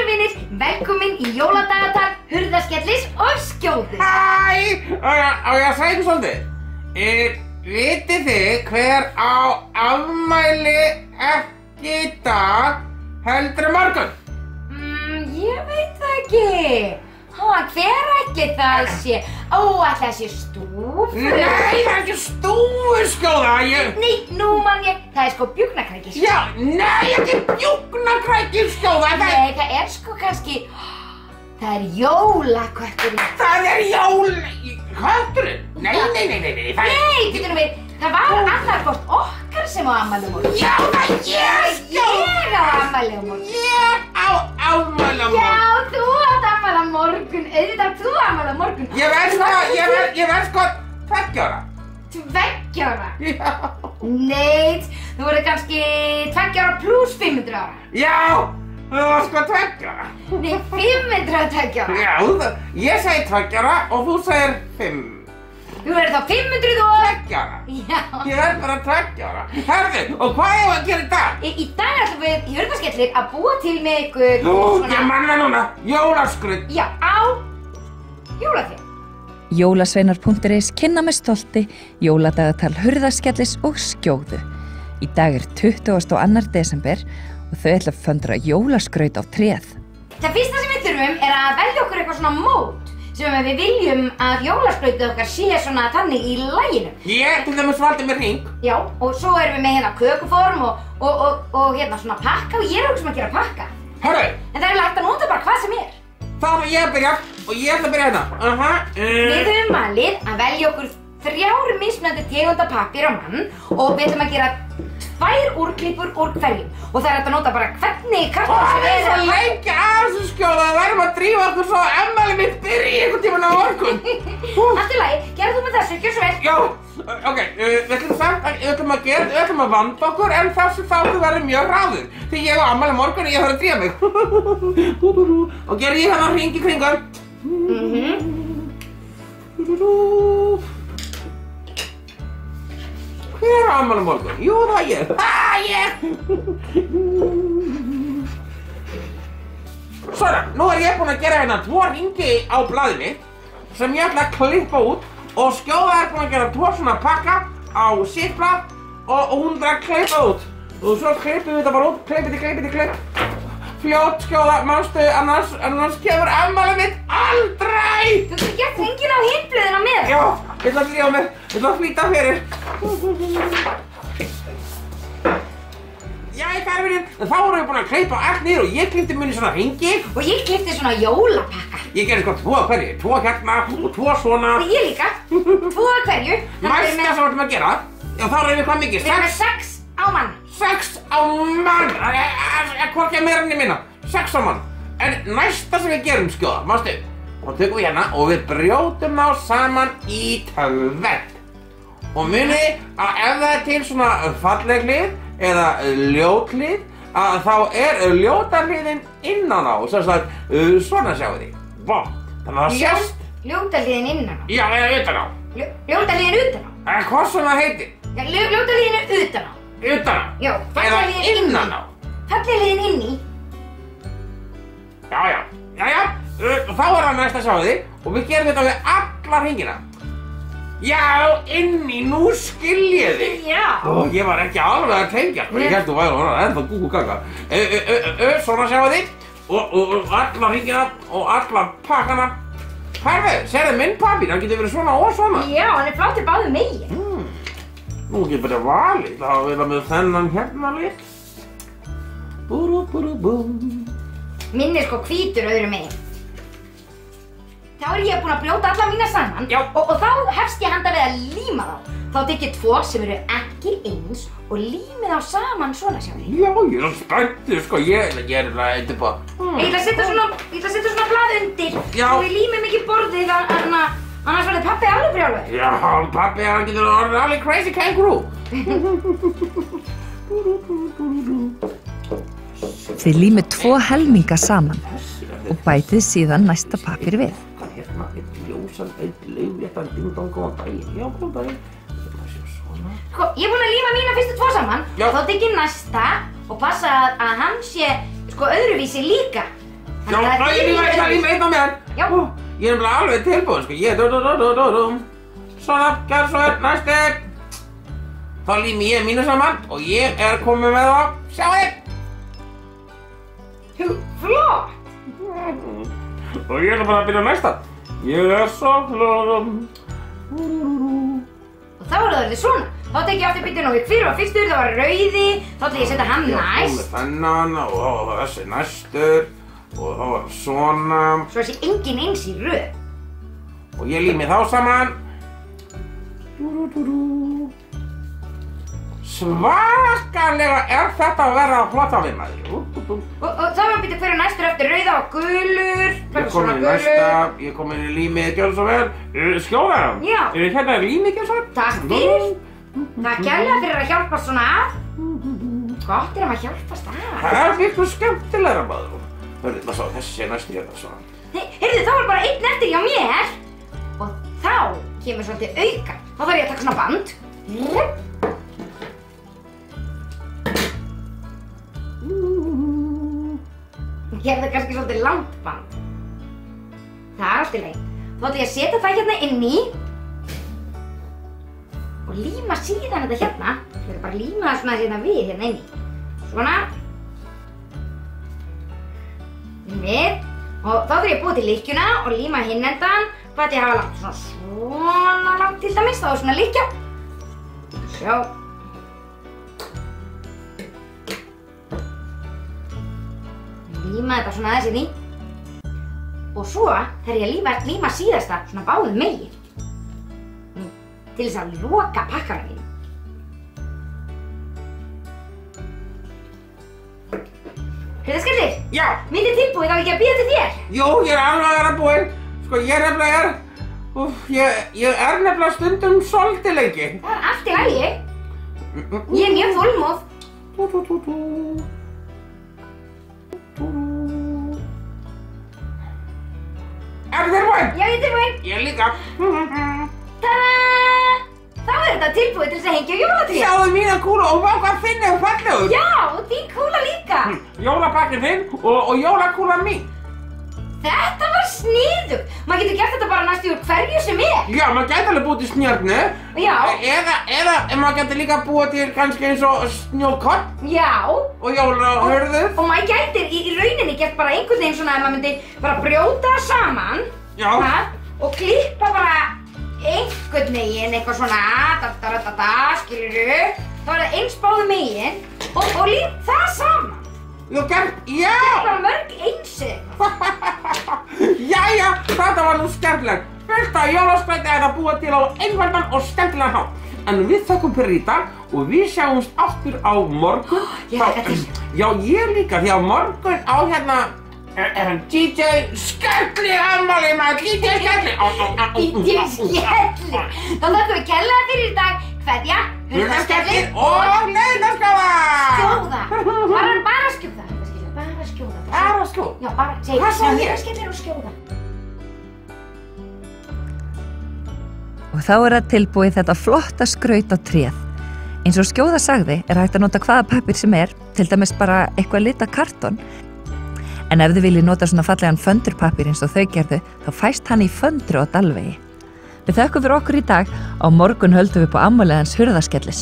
vinir, velkomin í jóladagatal Hurðaskellis og Skjóðu. Hæ! Á ég að segja ykkur svolítið? Vitið þið hver á afmæli ekki í dag heldur morgun? Ég veit það ekki. Hver ætli það sé? Ætli það sé stúfur? Nei, það er ekki stúfur, Skjóða. Nei, nú man ég, það er sko bjúgnakrækir. Já, nei, ekki bjúgnakrækir, Skjóða. Nei, það er sko kannski, það er jólakötturinn. Það er kötturinn? Nei, Nei, við, það var annarkvort okkar sem á afmæli á morgun. Já, það er ég, Skjóða. Ég á afmæli á morgun. Ég á afmæli á morgun. Já, þú átt afmæli á morgun. Auðvitað þú afmæli á morgun. Ég verð sko 2 ára. 2 ára? Já. Nei, þú verður kannski 2 ára pluss 500 ára. Já, það var sko 2 ára. Nei, 502 ára. Já, ég segi 2 ára og þú segir 5. Þú verður þá 502 ára. Já. Ég verð bara 2 ára. Herðu, og hvað eigum við að gera í dag? Í dag ætlum við í Hurðaskellir að búa til með ykkur Ég man það núna, jólaskraut. Já, á jólatré. Jólasveinar.is kynna með stolti jóladagatal Hurðaskellis og Skjóðu. Í dag er 22. desember og þau ætla að föndra jólaskraut á tréð. Það fyrsta sem við þurfum er að velja okkur eitthvað svona mót sem við viljum að jólaskrautið okkar sé svona þannig í laginu. Ég til dæmis valdi mér hring. Já, og svo erum við með hérna kökuform og hérna svona pakka og ég er okkur sem að gera pakka. Hörru. En það er hægt að nota bara hvað sem er. Þá ætla ég að byrja og ég ætla að byrja hérna. Við höfum valið að velja okkur 3 mismunandi tegunda pappír á mann og við ætlum að gera 2 úrklippur úr hverjum. Og það er hægt að nota bara hvernig kartón sem Það er svo lengi að þessu, Skjóða, það verðum að drífa okkur svo að afmælið mitt byrji einhvern tímann á morgun. Allt í lagi, gerðu þú með þessu, gjör svo vel. Já, ok, við ætlum að vanda okkur en þessu þáttur verður mjög hraður. Því ég á afmæli á morgun og ég þarf að drífa mig. Og gerði ég hérna hring í kringum. Hver á afmæli á morgun? Jú, það er ég. Ég! Svona, nú er ég búinn að gera hérna 2 hringi á blaðið mitt sem ég ætla að klippa út og Skjóða er búinn að gera 2 svona pakka á sitt blað og hún er að klippa út. Og svo klippum við þetta bara út, klipp. Fljótt, Skjóða, manstu, annars kemur afmælið mitt aldrei! Þú getur gert hringinn á hinn blöðina með. Já, ég ætla að drífa mig, ég ætla að flýta fyrir. Jæja, kæru vinir, þá vorum við búin að klippa allt niður og ég klippti munni svona hringi. Og ég klippti svona jólapakka. Ég gerði sko 2 af hverju, 2 hérna og 2 svona. Og ég líka, 2 af hverju. Næsta sem við ætlum að gera, já þá erum við hvað mikið? Við erum með 6 á mann. 6 á mann, hvorki að meira enn ég minna, 6 á mann. En næsta sem við gerum, Skjóða, mástu, þá tökum við hérna og við brjótum þá saman í 2. Og munið að ef það er til svona falleg hlið eða ljót hlið, þá er ljóta hliðin innan á, svona sjáu þið. Þannig að það sést. Ljóta hliðin innan á? Já, eða utan á. Ljóta hliðin utan á? Hvað sem það heitir? Já, ljóta hliðin er utan á. Utan á? Já, eða innan á? Falleg hliðin inni. Já. Þá er það næsta sjáu þið og við gerum þetta við alla hringina. Já, inni, nú skil ég þig. Já. Ég var ekki alveg að tengja, ég held þú væri ennþá gúgú gaga. Svona sjáu þið og alla hringina og alla pakkana. Herðu, sérðu minn pappír, hann getur verið svona og svona. Já, hann er flottur báðum megin. Nú getur bara valið, þá að vera með þennan hérna lit. Minn er sko hvítur öðru megin. Þá er ég búin að brjóta alla mína saman. Já. Og þá hefst ég handa við að líma þá. Þá tek ég 2 sem eru ekki eins og lími þá saman svona, sjáu þið. Já, ég er spenntur, sko, ég er eitthvað bara. Ég ætla að setja svona blað undir. Já. Og ég lími mikið borðið, annars verður pabbi alveg brjálaður. Já, pabbi, hann getur orðið alveg crazy kangaroo. Þið límið 2 helminga saman og bætið síðan næsta pappír við. Hérna, eitt ljósan, eitt laufléttan, ding-dong, góðan daginn. Já, góðan daginn. Sko, ég er búin að líma mína fyrstu 2 saman. Já. Þá tek ég næsta og passa að hann sé, sko, öðruvísi líka. Já, ég líma einn á meðan. Já. Ég er bara alveg tilbúin, sko. Svona, gerð svo næsti. Þá lími ég mínu saman og ég er komið með það. Sjáðu. Flott. Og ég bara að byrja næsta. Ég er svo flott. Og þá er það svona. Þá tek ég aftur bílinn og hver var fyrstur, það var rauði. Þá ætla ég að setja hann næst. Með þennan og þá var þessi næstur. Og þá var svona. Svo þessi engin eins í röð. Og ég lími þá saman. Svakalega er þetta að vera flott á við maður. Og þá var bílinn hver næstur eftir rauða og gulur. Ég kom inn í næsta, ég kom inn í límið, gjörðu svo vel. Skjóðan, Já. Hérna er límið, gjörðu svo vel. Takk fyrir. Takk kærlega fyrir að hjálpa svona að. Gott er að maður hjálpast að. Það er miklu skemmtilegra maður. Hörðu, maður sá þessi næst hérna svona. Heyrðu, þá var bara einn eftir hjá mér. Og þá kemur svolítið auka. Þá þarf ég að taka svona band. Ég hef það kannski svolítið langt band. Það er allt í lagi. Þá ætla ég að setja það hérna inn í. Og líma síðan þetta hérna. Ég ætla bara að líma það svona hérna við hérna inn í. Svona. Við. Og þá þarf ég að búa til lykkjuna og líma hinn endan. Hvað ætla ég að hafa langt? Svona langt til dæmis. Þá er svona lykkja. Sjá. Líma þetta svona aðeins inn í. Og svo þarf ég að líma síðasta svona báðum megin. Til þess að loka pakkanum mínum. Hurðaskellir? Já. Myndi tilbúið þá ekki að bíða til þér? Jú, ég er alveg að vera búinn. Sko, ég er nefnilega stundum svolítið lengi. Það er allt í lagi. Ég er mjög þolinmóð. Ertu tilbúin? Já, ég er tilbúin. Ég líka. Tada! Þá er þetta tilbúið til þess að hengja jólatréð. Sjáðu mína kúla og vá hvað þinn er fallegur. Já, og þín kúla líka. Jólapakkin þinn og jólakúlan mín. Þetta var sniðugt. Maður getur gert þetta bara næstu úr hverju sem er. Já, maður gæti alveg búið til snjörnu. Já. Eða maður gæti líka búið til kannski eins og snjókorn. Já. Og jólahörðu. Og maður gæti í rauninni gert bara einhvern veginn svona að maður myndi bara brjóta það saman. Já. Og klippa bara einhvern veginn eitthvað svona skilurðu. Þá er það eins báðum megin og líf það saman. Já. Bara mörg eins Jæja, þetta var nú skemmtilegt. Fyrsta jólaskrautið er að búa til á einfaldan og skemmtilegan hátt. En við þökkum fyrir í dag og við sjáumst aftur á morgun. Ég hlakka til. Já, ég líka, því á morgun á hérna DJ Skelli afmæli maður, DJ Skelli. DJ Skelli. Þá þökkum við kærlega fyrir í dag. Kveðja, Hurðaskellir og Leiðarskjóða. Skjóða. Bara skjóða. Bara skjóða. Bara skjóða? Já, bara, segja Hurðaskellir og skjóða. Og þá er það tilbúið þetta flotta skraut á tréð. Eins og Skjóða sagði er hægt að nota hvaða pappír sem er, til dæmis bara eitthvað litað kartón. En ef þið viljið nota svona fallegan föndurpappír eins og þau gerðu, þá fæst hann í Föndru á Dalvegi. Við þökkum fyrir okkur í dag, á morgun höldum við upp á afmælið hans Hurðaskellis.